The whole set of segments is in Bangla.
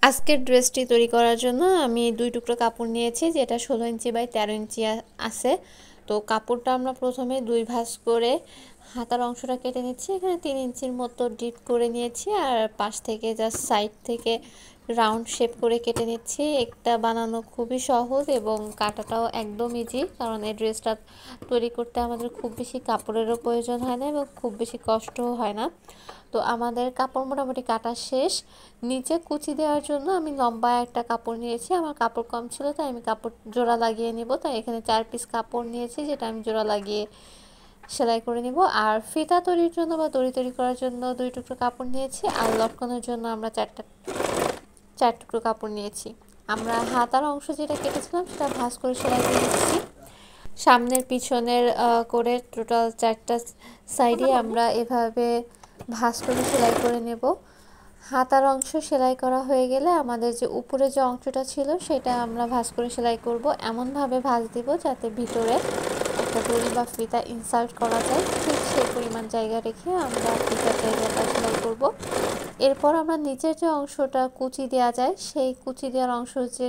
আজকের ড্রেসটি তৈরি করার জন্য আমি 2 টুকরো কাপড় নিয়েছি, যেটা 16 ইঞ্চি বাই 13 ইঞ্চি আছে। তো কাপড়টা আমরা প্রথমে 2 ভাঁজ করে হাতার অংশটা কেটে নিচ্ছি। এখানে 3 ইঞ্চির মতো ডিপ করে নিয়েছি, আর পাশ থেকে জাস্ট সাইড থেকে রাউন্ড শেপ করে কেটে নিচ্ছি। একটা বানানো খুবই সহজ এবং কাটাটাও একদম ইজি, কারণ এই ড্রেসটা তৈরি করতে আমাদের খুব বেশি কাপড়েরও প্রয়োজন হয় না এবং খুব বেশি কষ্টও হয় না। তো আমাদের কাপড় মোটামুটি কাটা শেষ। নিচে কুচি দেওয়ার জন্য আমি লম্বা একটা কাপড় নিয়েছি, আমার কাপড় কম ছিল তাই আমি কাপড় জোড়া লাগিয়ে নিব। তাই এখানে 4 পিস কাপড় নিয়েছি, যেটা আমি জোড়া লাগিয়ে সেলাই করে নিব। আর ফিতা তৈরির জন্য বা দড়ি তৈরি করার জন্য 2 টুকরো কাপড় নিয়েছি, আর লটকানোর জন্য আমরা 4 টুকরো কাপড় নিয়েছি। আমরা হাতার অংশ যেটা কেটেছিলাম সেটা ভাঁজ করে সেলাই করে নিচ্ছি। সামনের পিছনের করে টোটাল 4টা সাইডে আমরা এভাবে ভাঁজ করে সেলাই করে নেব। হাতার অংশ সেলাই করা হয়ে গেলে আমাদের যে উপরে যে অংশটা ছিল সেটা আমরা ভাঁজ করে সেলাই করব। এমনভাবে ভাঁজ দিব যাতে ভিতরে একটা দড়ি বা ফিতা ইনসার্ট করা যায়, ঠিক সেই পরিমাণ জায়গা রেখে আমরা ফিতার জায়গাটা সেলাই করব। এরপর আমরা নিচের যে অংশটা কুচি দেওয়া যায়, সেই কুচি দেওয়ার অংশ যে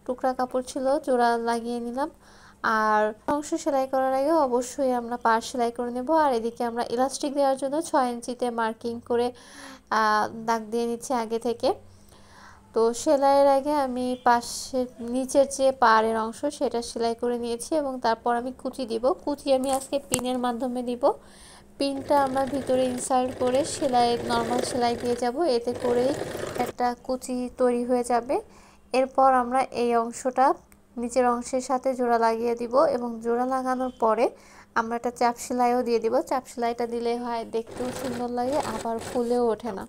টুকরা কাপড় ছিল জোড়া লাগিয়ে নিলাম। আর অংশ সেলাই করার আগে অবশ্যই আমরা পাড় সেলাই করে নেব। আর এদিকে আমরা ইলাস্টিক দেওয়ার জন্য 6 ইঞ্চিতে মার্কিং করে দাগ দিয়ে নিচ্ছি আগে থেকে। তো সেলাইয়ের আগে আমি পাশের নিচের যে পাড়ের অংশ সেটা সেলাই করে নিয়েছি এবং তারপর আমি কুচি দিব। কুচি আমি আজকে পিনের মাধ্যমে দিব। পিনটা আমরা ভিতরে ইনসার্ট করে সেলাই নর্মাল সেলাই দিয়ে যাব, এতে করেই একটা কুচি তৈরি হয়ে যাবে। এরপর আমরা এই অংশটা নিচের অংশের সাথে জোড়া লাগিয়ে দিব এবং জোড়া লাগানোর পরে আমরা একটা চাপ সেলাইও দিয়ে দিব। চাপ সেলাইটা দিলে হয় দেখতেও সুন্দর লাগে, আবার ফুলেও ওঠে না।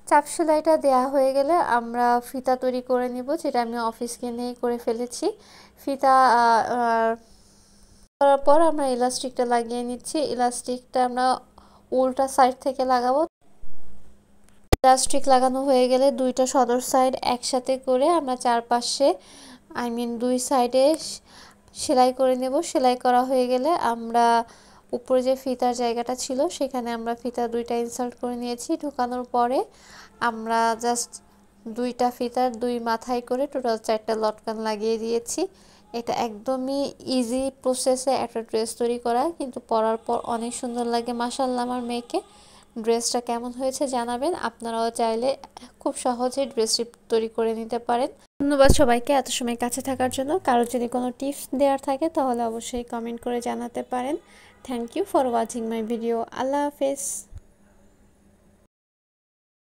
চাপ সেলাইটা দেওয়া হয়ে গেলে আমরা ফিতা তৈরি করে নিব, যেটা আমি অফিসকে নিয়ে করে ফেলেছি। ফিতা করার পর আমরা ইলাস্টিকটা লাগিয়ে নিচ্ছি। ইলাস্টিকটা আমরা উল্টা সাইড থেকে লাগাবো। ইলাস্টিক লাগানো হয়ে গেলে দুইটা সদর সাইড একসাথে করে আমরা চারপাশে দুই সাইডে সেলাই করে নেব। সেলাই করা হয়ে গেলে আমরা উপরে যে ফিতার জায়গাটা ছিল সেখানে আমরা ফিতা দুইটা ইনসার্ট করে নিয়েছি। ঢোকানোর পরে আমরা জাস্ট দুইটা ফিতার দুই মাথায় করে টোটাল 4টা লটকান লাগিয়ে দিয়েছি। এটা একদমই ইজি প্রসেসে একটা ড্রেস তৈরি করা, কিন্তু পরার পর অনেক সুন্দর লাগে। মাশাআল্লাহ, আমার মেয়েকে। ড্রেসটা কেমন হয়েছে জানাবেন। আপনারাও চাইলে খুব সহজেই ড্রেসটি তৈরি করে নিতে পারেন। ধন্যবাদ সবাইকে এত সময় কাছে থাকার জন্য। কারো যদি কোনো টিপস দেওয়ার থাকে তাহলে অবশ্যই কমেন্ট করে জানাতে পারেন। Thank you for watching my video. আল্লাহ হাফেজ।